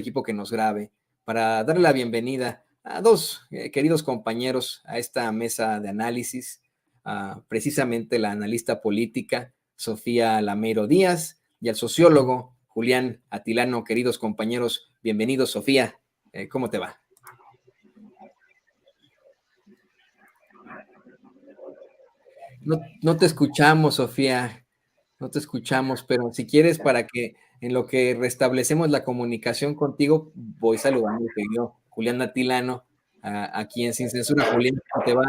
equipo que nos grabe para darle la bienvenida a dos queridos compañeros a esta mesa de análisis, precisamente la analista política Sofía Lameiro Díaz y al sociólogo Julián Atilano. Queridos compañeros, bienvenidos. Sofía, ¿cómo te va? No te escuchamos, Sofía, no te escuchamos, pero si quieres, para que en lo que restablecemos la comunicación contigo, voy saludando al querido Julián Atilano, aquí en Sin Censura. Julián, ¿cómo te va?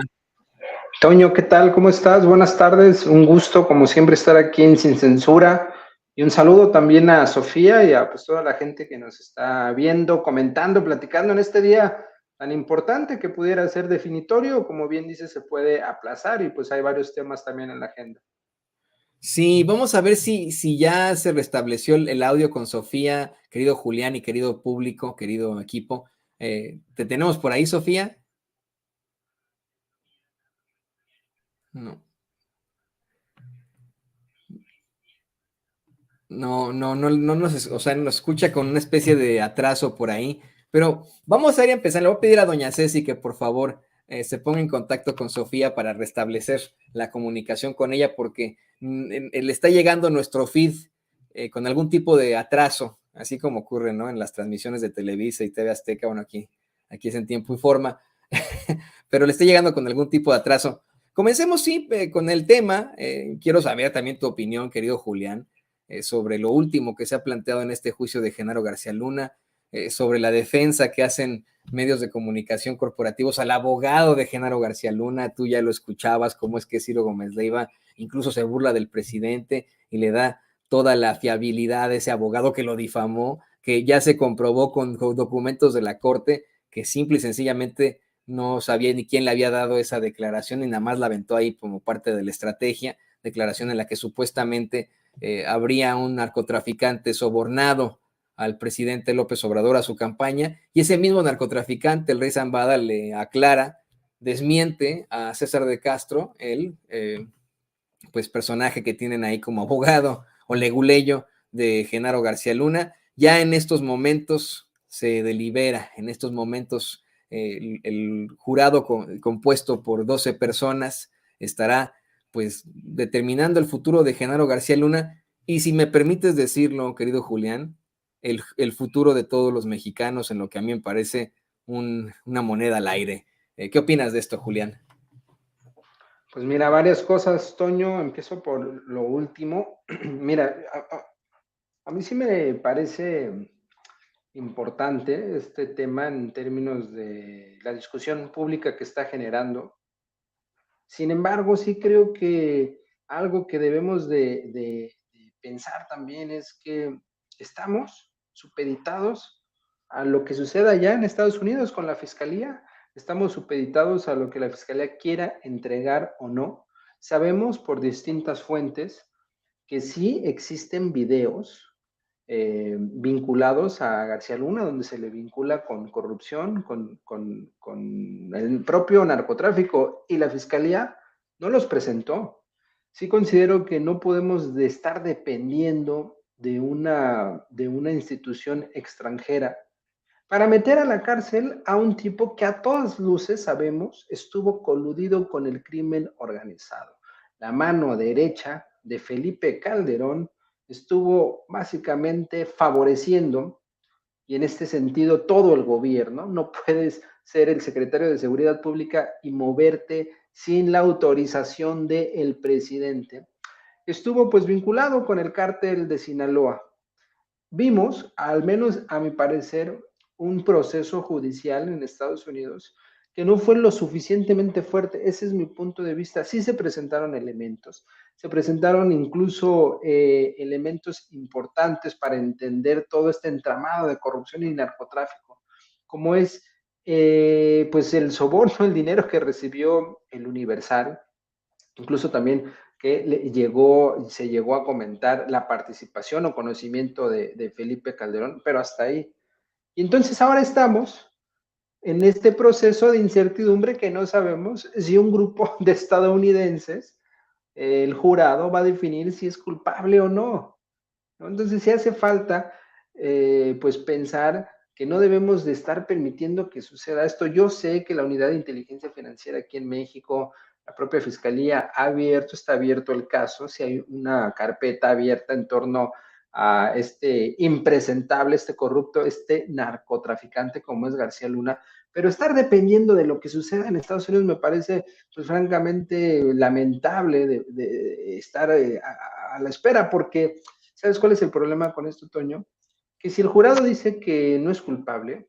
Toño, ¿qué tal? ¿Cómo estás? Buenas tardes, un gusto como siempre estar aquí en Sin Censura y un saludo también a Sofía y a pues, toda la gente que nos está viendo, comentando, platicando en este día tan importante que pudiera ser definitorio, como bien dice, se puede aplazar y pues hay varios temas también en la agenda. Sí, vamos a ver si ya se restableció el audio con Sofía, querido Julián y querido público, querido equipo. ¿Te tenemos por ahí, Sofía? No. No o sea, nos escucha con una especie de atraso por ahí, pero vamos a ir a empezar. Le voy a pedir a doña Ceci que por favor se ponga en contacto con Sofía para restablecer la comunicación con ella, porque le está llegando nuestro feed con algún tipo de atraso, así como ocurre, ¿no?, en las transmisiones de Televisa y TV Azteca. Bueno, aquí es en tiempo y forma, pero le está llegando con algún tipo de atraso. Comencemos, sí, con el tema. Quiero saber también tu opinión, querido Julián, sobre lo último que se ha planteado en este juicio de Genaro García Luna, sobre la defensa que hacen medios de comunicación corporativos al abogado de Genaro García Luna. Tú ya lo escuchabas, cómo es que Ciro Gómez Leiva incluso se burla del presidente y le da toda la fiabilidad a ese abogado que lo difamó, que ya se comprobó con documentos de la corte que simple y sencillamente no sabía ni quién le había dado esa declaración y nada más la aventó ahí como parte de la estrategia, declaración en la que supuestamente habría un narcotraficante sobornado al presidente López Obrador a su campaña, y ese mismo narcotraficante, el rey Zambada, le aclara, desmiente a César de Castro, el pues personaje que tienen ahí como abogado o leguleyo de Genaro García Luna. Ya en estos momentos se delibera, en estos momentos el jurado compuesto por 12 personas estará pues determinando el futuro de Genaro García Luna y, si me permites decirlo, querido Julián, el futuro de todos los mexicanos, en lo que a mí me parece una moneda al aire. ¿Qué opinas de esto, Julián? Pues mira, varias cosas, Toño. Empiezo por lo último. Mira, a mí sí me parece importante este tema en términos de la discusión pública que está generando. Sin embargo, sí creo que algo que debemos de pensar también es que estamos supeditados a lo que suceda allá en Estados Unidos con la fiscalía. Estamos supeditados a lo que la fiscalía quiera entregar o no. Sabemos por distintas fuentes que sí existen videos vinculados a García Luna, donde se le vincula con corrupción, con el propio narcotráfico, y la fiscalía no los presentó. Sí considero que no podemos estar dependiendo de una institución extranjera para meter a la cárcel a un tipo que a todas luces sabemos estuvo coludido con el crimen organizado. La mano derecha de Felipe Calderón estuvo básicamente favoreciendo, y en este sentido todo el gobierno. No puedes ser el secretario de Seguridad Pública y moverte sin la autorización del presidente. Estuvo pues vinculado con el cártel de Sinaloa. Vimos, al menos a mi parecer, un proceso judicial en Estados Unidos que no fue lo suficientemente fuerte. Ese es mi punto de vista. Sí se presentaron elementos, se presentaron incluso elementos importantes para entender todo este entramado de corrupción y narcotráfico, como es pues el soborno, el dinero que recibió el Universal, incluso también que se llegó a comentar la participación o conocimiento de Felipe Calderón, pero hasta ahí. Y entonces ahora estamos en este proceso de incertidumbre que no sabemos si un grupo de estadounidenses, el jurado, va a definir si es culpable o no. Entonces sí hace falta pues pensar que no debemos de estar permitiendo que suceda esto. Yo sé que la Unidad de Inteligencia Financiera aquí en México, la propia Fiscalía está abierto el caso, si hay una carpeta abierta en torno a este impresentable, este corrupto, este narcotraficante como es García Luna, pero estar dependiendo de lo que suceda en Estados Unidos me parece, pues francamente, lamentable de estar a la espera, porque ¿sabes cuál es el problema con esto, Toño? Que si el jurado dice que no es culpable,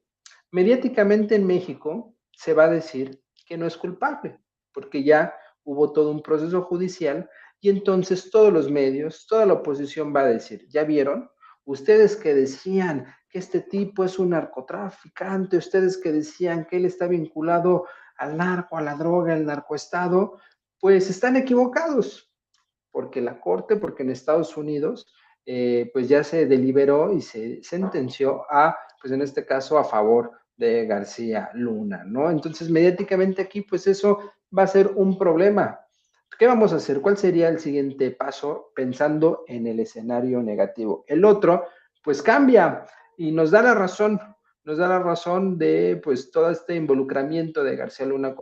mediáticamente en México se va a decir que no es culpable, porque ya hubo todo un proceso judicial y entonces todos los medios, toda la oposición va a decir, ¿ya vieron? Ustedes que decían que este tipo es un narcotraficante, ustedes que decían que él está vinculado al narco, a la droga, al narcoestado, pues están equivocados, porque la Corte, porque en Estados Unidos, pues ya se deliberó y se sentenció a, pues en este caso, a favor de García Luna, ¿no? Entonces, mediáticamente aquí, pues eso va a ser un problema. ¿Qué vamos a hacer? ¿Cuál sería el siguiente paso pensando en el escenario negativo? El otro, pues cambia y nos da la razón de, pues, todo este involucramiento de García Luna,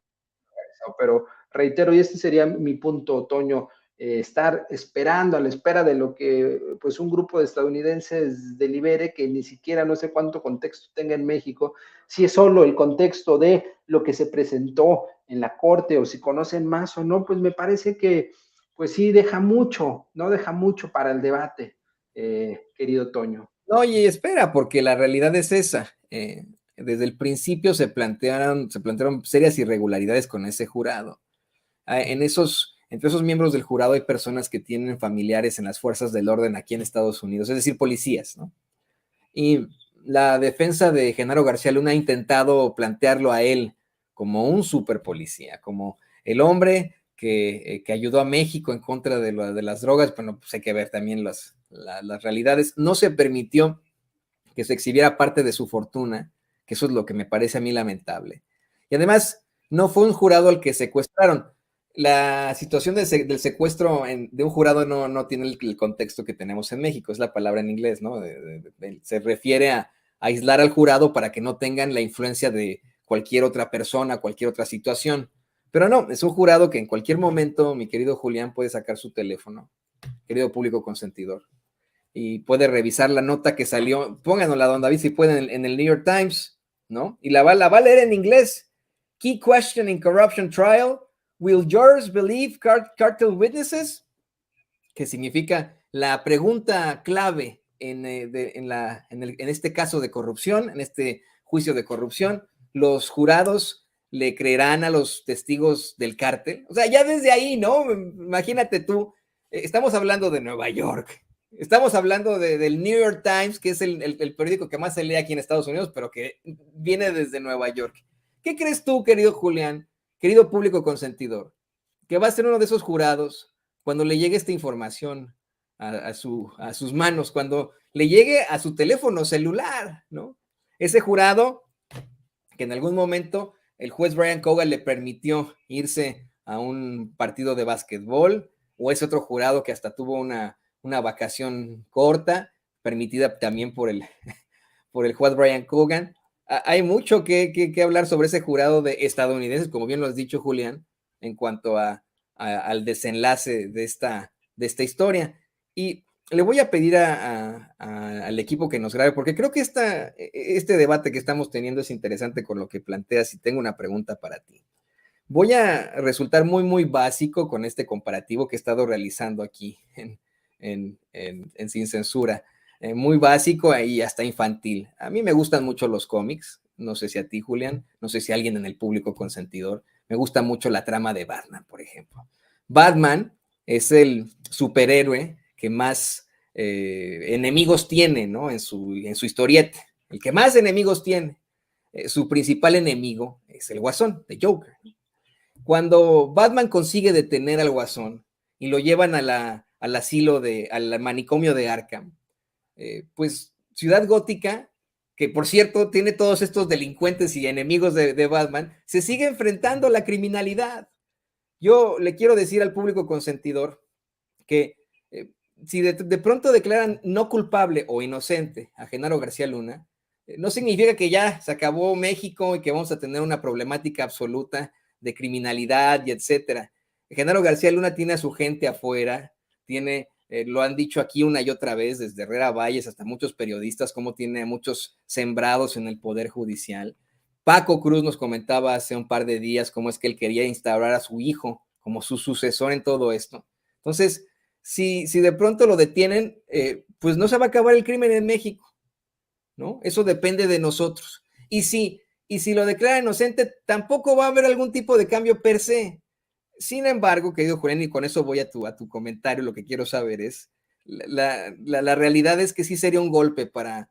pero reitero, y este sería mi punto, Otoño, estar esperando a la espera de lo que pues un grupo de estadounidenses delibere, que ni siquiera no sé cuánto contexto tenga en México, si es solo el contexto de lo que se presentó en la corte o si conocen más o no, pues me parece que pues sí deja mucho, no deja mucho para el debate, querido Toño. No, y espera, porque la realidad es esa. Desde el principio se plantearon serias irregularidades con ese jurado. Entre esos miembros del jurado hay personas que tienen familiares en las fuerzas del orden aquí en Estados Unidos, es decir, policías, ¿no? Y la defensa de Genaro García Luna ha intentado plantearlo a él como un super policía, como el hombre que ayudó a México en contra de las drogas. Bueno, pues hay que ver también las realidades. No se permitió que se exhibiera parte de su fortuna, que eso es lo que me parece a mí lamentable. Y además, no fue un jurado al que secuestraron. La situación del secuestro de un jurado no tiene el contexto que tenemos en México, es la palabra en inglés, ¿no? Se refiere a aislar al jurado para que no tengan la influencia de cualquier otra persona, cualquier otra situación. Pero no, es un jurado que en cualquier momento, mi querido Julián, puede sacar su teléfono, querido público consentidor, y puede revisar la nota que salió, pónganla, don David, si pueden, en el New York Times, ¿no? Y la va a leer en inglés. Key question in corruption trial, will jurors believe cartel witnesses? Que significa la pregunta clave en este caso de corrupción, en este juicio de corrupción, los jurados le creerán a los testigos del cártel. O sea, ya desde ahí, ¿no? Imagínate tú, estamos hablando de Nueva York, estamos hablando del New York Times, que es el periódico que más se lee aquí en Estados Unidos, pero que viene desde Nueva York. ¿Qué crees tú, querido Julián, querido público consentidor, que va a ser uno de esos jurados cuando le llegue esta información a sus manos, cuando le llegue a su teléfono celular, ¿no? Ese jurado que en algún momento el juez Brian Cogan le permitió irse a un partido de básquetbol, o ese otro jurado que hasta tuvo una vacación corta, permitida también por el juez Brian Cogan. Hay mucho que hablar sobre ese jurado de estadounidenses, como bien lo has dicho, Julián, en cuanto al desenlace de esta historia. Y le voy a pedir al equipo que nos grabe, porque creo que este debate que estamos teniendo es interesante con lo que planteas, y tengo una pregunta para ti. Voy a resultar muy, muy básico con este comparativo que he estado realizando aquí en Sin Censura. Muy básico y hasta infantil. A mí me gustan mucho los cómics, no sé si a ti, Julián, no sé si a alguien en el público consentidor. Me gusta mucho la trama de Batman, por ejemplo. Batman es el superhéroe que más enemigos tiene, ¿no? En su historieta, el que más enemigos tiene. Su principal enemigo es el Guasón, de Joker. Cuando Batman consigue detener al Guasón y lo llevan al asilo, al manicomio de Arkham, pues Ciudad Gótica, que por cierto tiene todos estos delincuentes y enemigos de Batman, se sigue enfrentando a la criminalidad. Yo le quiero decir al público consentidor que si de pronto declaran no culpable o inocente a Genaro García Luna, no significa que ya se acabó México y que vamos a tener una problemática absoluta de criminalidad y etcétera. Genaro García Luna tiene a su gente afuera, tiene, lo han dicho aquí una y otra vez, desde Herrera Valles hasta muchos periodistas, cómo tiene a muchos sembrados en el Poder Judicial. Paco Cruz nos comentaba hace un par de días cómo es que él quería instaurar a su hijo como su sucesor en todo esto. Entonces, si de pronto lo detienen, pues no se va a acabar el crimen en México, ¿no? Eso depende de nosotros. Y si lo declara inocente, tampoco va a haber algún tipo de cambio per se. Sin embargo, querido Julián, y con eso voy a tu comentario, lo que quiero saber es, la realidad es que sí sería un golpe para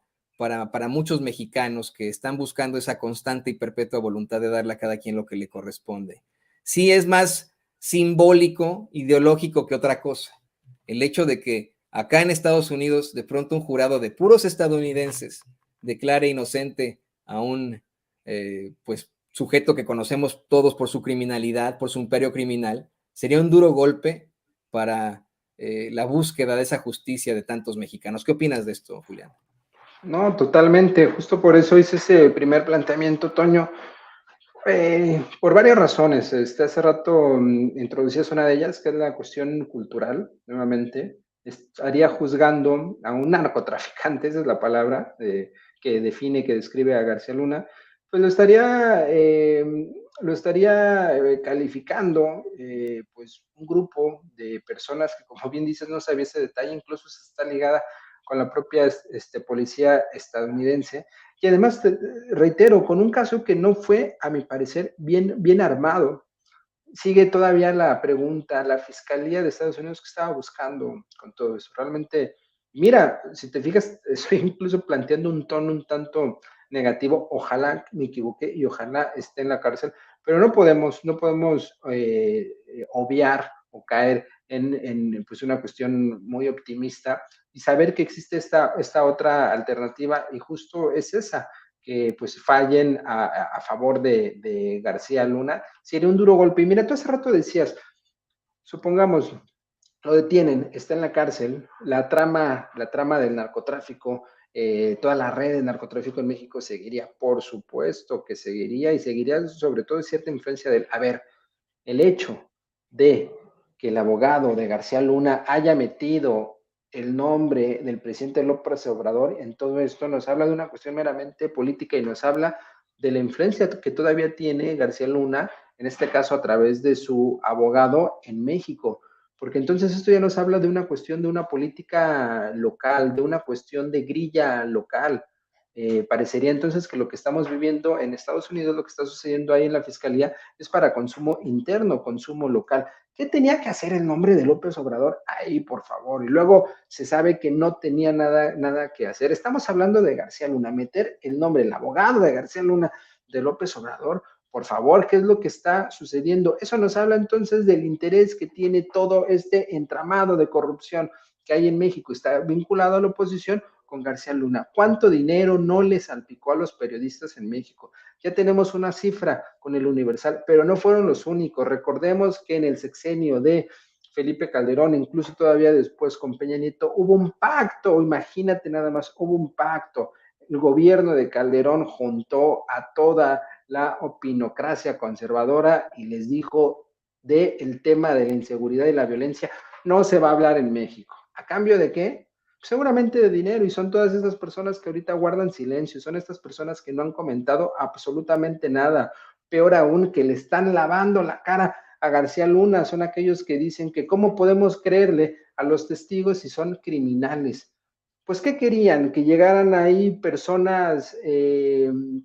muchos mexicanos que están buscando esa constante y perpetua voluntad de darle a cada quien lo que le corresponde. Sí es más simbólico, ideológico que otra cosa. El hecho de que acá en Estados Unidos, de pronto un jurado de puros estadounidenses declare inocente a un, pues, sujeto que conocemos todos por su criminalidad, por su imperio criminal, sería un duro golpe para la búsqueda de esa justicia de tantos mexicanos. ¿Qué opinas de esto, Julián? No, totalmente. Justo por eso hice ese primer planteamiento, Toño. Por varias razones. Hace rato introducías una de ellas, que es la cuestión cultural, nuevamente. Estaría juzgando a un narcotraficante, esa es la palabra que define, que describe a García Luna, pues lo estaría calificando, pues un grupo de personas que, como bien dices, no sabía ese detalle, incluso está ligada con la propia policía estadounidense. Y además, reitero, con un caso que no fue, a mi parecer, bien armado. Sigue todavía la pregunta, la Fiscalía de Estados Unidos, que estaba buscando con todo eso. Realmente, mira, si te fijas, estoy incluso planteando un tono un tanto negativo. Ojalá me equivoqué y ojalá esté en la cárcel, pero no podemos obviar o caer en pues una cuestión muy optimista y saber que existe esta otra alternativa, y justo es esa, que pues fallen a favor de García Luna. Sería un duro golpe. Y mira, tú hace rato decías, supongamos, lo detienen, está en la cárcel, la trama del narcotráfico, toda la red de narcotráfico en México seguiría, por supuesto que seguiría, y seguiría sobre todo cierta influencia del, a ver, el hecho de que el abogado de García Luna haya metido el nombre del presidente López Obrador en todo esto nos habla de una cuestión meramente política y nos habla de la influencia que todavía tiene García Luna, en este caso a través de su abogado en México, porque entonces esto ya nos habla de una cuestión de una política local, de una cuestión de grilla local. Parecería entonces que lo que estamos viviendo en Estados Unidos, lo que está sucediendo ahí en la Fiscalía, es para consumo interno, consumo local. ¿Qué tenía que hacer el nombre de López Obrador? Ahí, por favor. Y luego se sabe que no tenía nada que hacer. Estamos hablando de García Luna, meter el nombre, el abogado de García Luna, de López Obrador. Por favor, ¿qué es lo que está sucediendo? Eso nos habla entonces del interés que tiene todo este entramado de corrupción que hay en México. Está vinculado a la oposición con García Luna. ¿Cuánto dinero no le salpicó a los periodistas en México? Ya tenemos una cifra con el Universal, pero no fueron los únicos. Recordemos que en el sexenio de Felipe Calderón, incluso todavía después con Peña Nieto, hubo un pacto, imagínate nada más, hubo un pacto. El gobierno de Calderón juntó a toda la opinocracia conservadora y les dijo del tema de la inseguridad y la violencia, no se va a hablar en México. ¿A cambio de qué? Seguramente de dinero, y son todas estas personas que ahorita guardan silencio, son estas personas que no han comentado absolutamente nada, peor aún, que le están lavando la cara a García Luna, son aquellos que dicen que cómo podemos creerle a los testigos si son criminales. Pues, ¿qué querían? Que llegaran ahí personas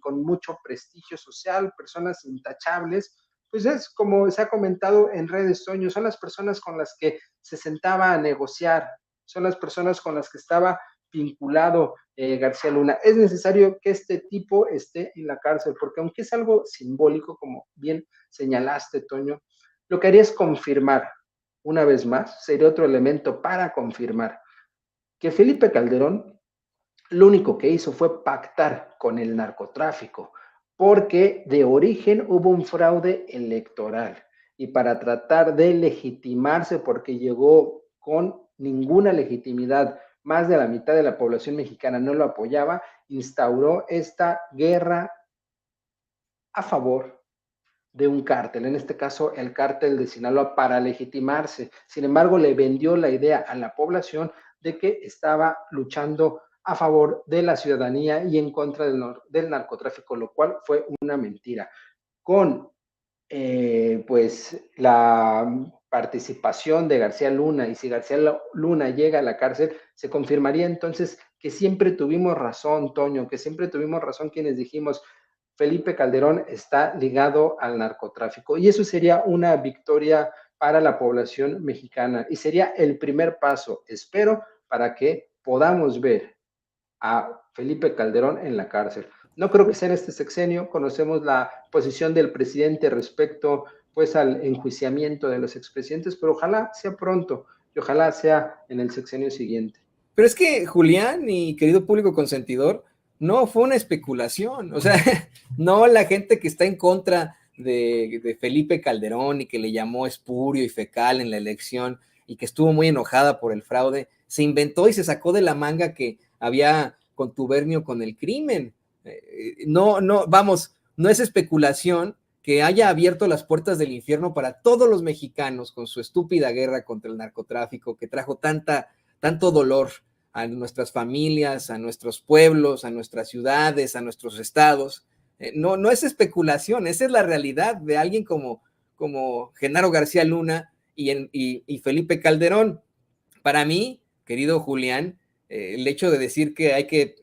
con mucho prestigio social, personas intachables. Pues es como se ha comentado en redes, Toño, son las personas con las que se sentaba a negociar, son las personas con las que estaba vinculado García Luna. Es necesario que este tipo esté en la cárcel, porque aunque es algo simbólico, como bien señalaste, Toño, lo que haría es confirmar, una vez más, sería otro elemento para confirmar que Felipe Calderón lo único que hizo fue pactar con el narcotráfico, porque de origen hubo un fraude electoral, y para tratar de legitimarse, porque llegó con ninguna legitimidad, más de la mitad de la población mexicana no lo apoyaba, instauró esta guerra a favor de un cártel, en este caso el cártel de Sinaloa, para legitimarse. Sin embargo, le vendió la idea a la población de que estaba luchando a favor de la ciudadanía y en contra del narcotráfico, lo cual fue una mentira. Con pues la participación de García Luna, y si García Luna llega a la cárcel, se confirmaría entonces que siempre tuvimos razón, Toño, que siempre tuvimos razón quienes dijimos Felipe Calderón está ligado al narcotráfico, y eso sería una victoria para la población mexicana y sería el primer paso, espero, para que podamos ver a Felipe Calderón en la cárcel. No creo que sea en este sexenio, conocemos la posición del presidente respecto pues al enjuiciamiento de los expresidentes, pero ojalá sea pronto y ojalá sea en el sexenio siguiente. Pero es que, Julián y querido público consentidor, no fue una especulación. O sea, no la gente que está en contra de Felipe Calderón y que le llamó espurio y fecal en la elección y que estuvo muy enojada por el fraude, se inventó y se sacó de la manga que había contubernio con el crimen. No, vamos, no es especulación que haya abierto las puertas del infierno para todos los mexicanos con su estúpida guerra contra el narcotráfico que trajo tanto dolor a nuestras familias, a nuestros pueblos, a nuestras ciudades, a nuestros estados. No es especulación, esa es la realidad de alguien como Genaro García Luna y Felipe Calderón. Para mí, querido Julián, el hecho de decir que hay que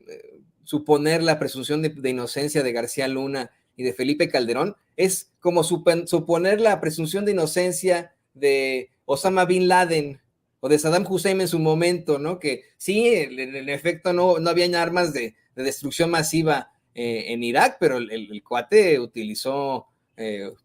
suponer la presunción de inocencia de García Luna y de Felipe Calderón es como suponer la presunción de inocencia de Osama Bin Laden o de Saddam Hussein en su momento, ¿no? Que sí, en efecto no habían armas de destrucción masiva en Irak, pero el cuate utilizó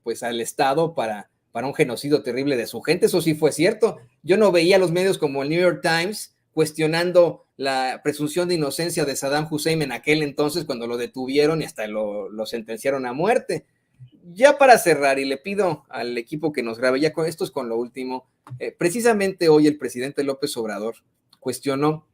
pues al Estado para un genocidio terrible de su gente, eso sí fue cierto. Yo no veía los medios como el New York Times cuestionando la presunción de inocencia de Saddam Hussein en aquel entonces cuando lo detuvieron y hasta lo sentenciaron a muerte. Ya para cerrar, y le pido al equipo que nos grabe, ya con esto es con lo último, precisamente hoy el presidente López Obrador cuestionó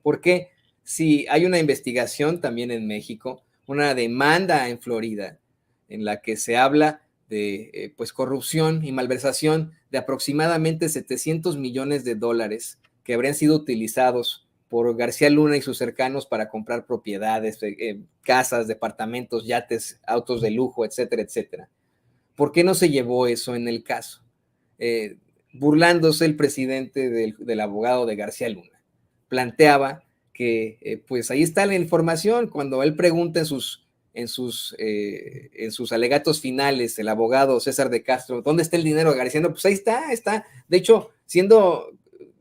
por qué si hay una investigación también en México, una demanda en Florida, en la que se habla de pues corrupción y malversación de aproximadamente 700 millones de dólares que habrían sido utilizados por García Luna y sus cercanos para comprar propiedades, casas, departamentos, yates, autos de lujo, etcétera, etcétera. ¿Por qué no se llevó eso en el caso? Burlándose el presidente del abogado de García Luna. Planteaba que pues ahí está la información cuando él pregunta en sus alegatos finales, el abogado César de Castro, ¿dónde está el dinero de García? No, pues ahí está, de hecho, siendo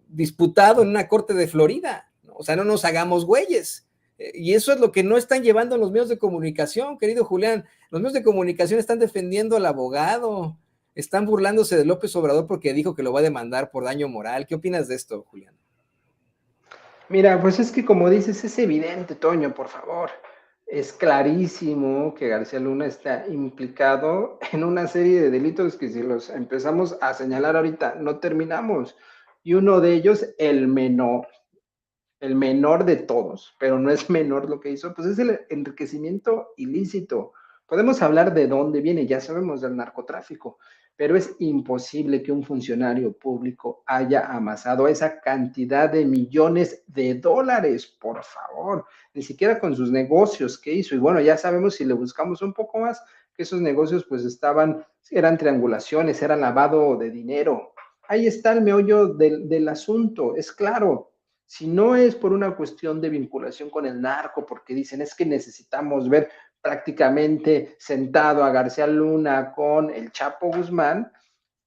disputado en una corte de Florida, ¿no? O sea, no nos hagamos güeyes. Y eso es lo que no están llevando los medios de comunicación, querido Julián. Los medios de comunicación están defendiendo al abogado, están burlándose de López Obrador porque dijo que lo va a demandar por daño moral. ¿Qué opinas de esto, Julián? Mira, pues es que como dices, es evidente, Toño, por favor. Es clarísimo que García Luna está implicado en una serie de delitos que si los empezamos a señalar ahorita, no terminamos. Y uno de ellos, el menor de todos, pero no es menor lo que hizo, pues es el enriquecimiento ilícito. Podemos hablar de dónde viene, ya sabemos del narcotráfico, pero es imposible que un funcionario público haya amasado esa cantidad de millones de dólares, por favor, ni siquiera con sus negocios que hizo. Y bueno, ya sabemos si le buscamos un poco más, que esos negocios pues eran triangulaciones, era lavado de dinero. Ahí está el meollo del asunto, es claro. Si no es por una cuestión de vinculación con el narco, porque dicen es que necesitamos ver prácticamente sentado a García Luna con el Chapo Guzmán,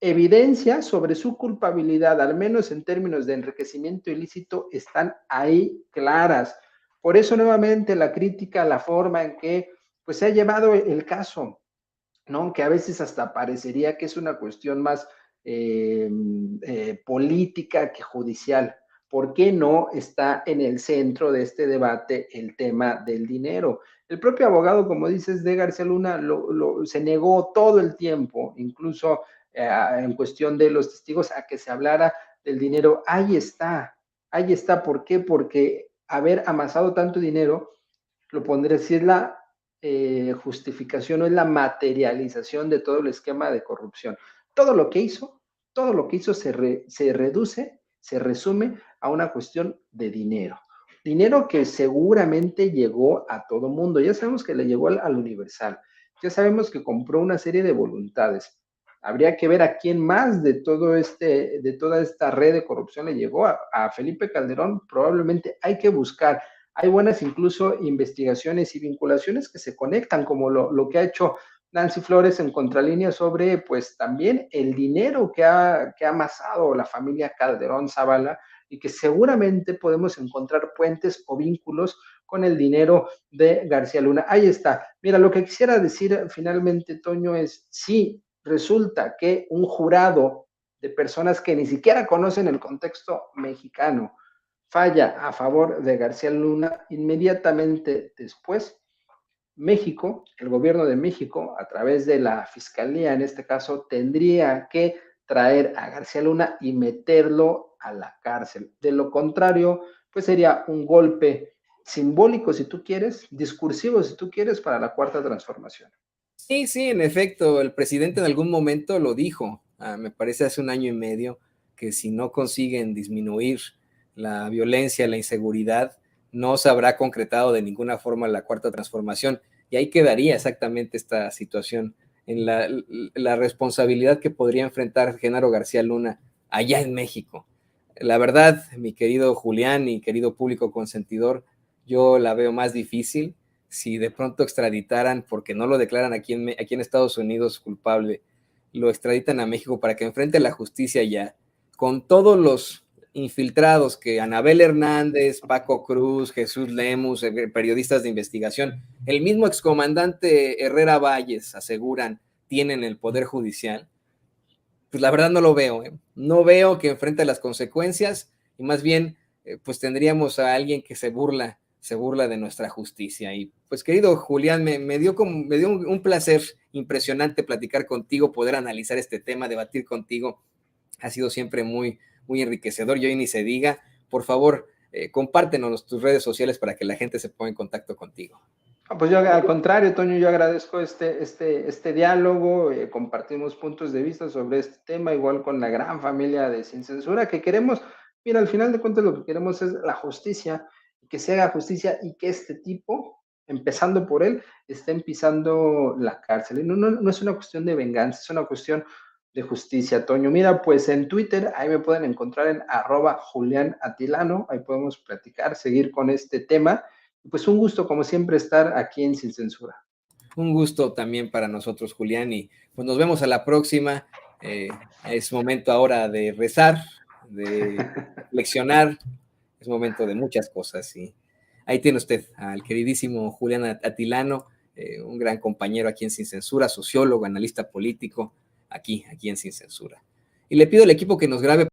evidencia sobre su culpabilidad, al menos en términos de enriquecimiento ilícito, están ahí claras. Por eso nuevamente la crítica a la forma en que pues, se ha llevado el caso, ¿no? Que a veces hasta parecería que es una cuestión más política que judicial. ¿Por qué no está en el centro de este debate el tema del dinero? El propio abogado, como dices, de García Luna, se negó todo el tiempo, incluso en cuestión de los testigos, a que se hablara del dinero. Ahí está. ¿Por qué? Porque haber amasado tanto dinero lo pondré así, es la justificación o es la materialización de todo el esquema de corrupción. Todo lo que hizo, se reduce, se resume a una cuestión de dinero. Dinero que seguramente llegó a todo mundo. Ya sabemos que le llegó al Universal. Ya sabemos que compró una serie de voluntades. Habría que ver a quién más de toda esta red de corrupción le llegó. A Felipe Calderón probablemente hay que buscar. Hay buenas incluso investigaciones y vinculaciones que se conectan, como lo que ha hecho Nancy Flores en Contralínea sobre, pues, también el dinero que ha amasado la familia Calderón Zavala, y que seguramente podemos encontrar puentes o vínculos con el dinero de García Luna. Ahí está. Mira, lo que quisiera decir finalmente, Toño, es si resulta que un jurado de personas que ni siquiera conocen el contexto mexicano falla a favor de García Luna, inmediatamente después México, el gobierno de México, a través de la fiscalía en este caso, tendría que traer a García Luna y meterlo a la cárcel. De lo contrario, pues sería un golpe simbólico, si tú quieres, discursivo, si tú quieres, para la cuarta transformación. Sí, sí, en efecto, el presidente en algún momento lo dijo, me parece hace un año y medio, que si no consiguen disminuir la violencia, la inseguridad, no se habrá concretado de ninguna forma la cuarta transformación. Y ahí quedaría exactamente esta situación, en la responsabilidad que podría enfrentar Genaro García Luna allá en México. La verdad, mi querido Julián y querido público consentidor, yo la veo más difícil. Si de pronto extraditaran, porque no lo declaran aquí en Estados Unidos culpable, lo extraditan a México para que enfrente la justicia ya, con todos los infiltrados que Anabel Hernández, Paco Cruz, Jesús Lemus, periodistas de investigación, el mismo excomandante Herrera Valles aseguran tienen el Poder Judicial, pues la verdad no lo veo, ¿eh? No veo que enfrente las consecuencias y más bien pues tendríamos a alguien que se burla de nuestra justicia. Y pues querido Julián, me dio un placer impresionante platicar contigo, poder analizar este tema, debatir contigo. Ha sido siempre muy, muy enriquecedor. Y hoy ni se diga, por favor, compártenos tus redes sociales para que la gente se ponga en contacto contigo. Pues yo al contrario, Toño, yo agradezco este diálogo, compartimos puntos de vista sobre este tema, igual con la gran familia de Sin Censura, que queremos, mira, al final de cuentas lo que queremos es la justicia, que se haga justicia y que este tipo, empezando por él, estén pisando la cárcel. Y no es una cuestión de venganza, es una cuestión de justicia, Toño. Mira, pues en Twitter, ahí me pueden encontrar en @JuliánAtilano, ahí podemos platicar, seguir con este tema. Pues un gusto, como siempre, estar aquí en Sin Censura. Un gusto también para nosotros, Julián, y pues nos vemos a la próxima. Es momento ahora de rezar, de reflexionar, es momento de muchas cosas. Y ahí tiene usted al queridísimo Julián Atilano, un gran compañero aquí en Sin Censura, sociólogo, analista político, aquí en Sin Censura. Y le pido al equipo que nos grabe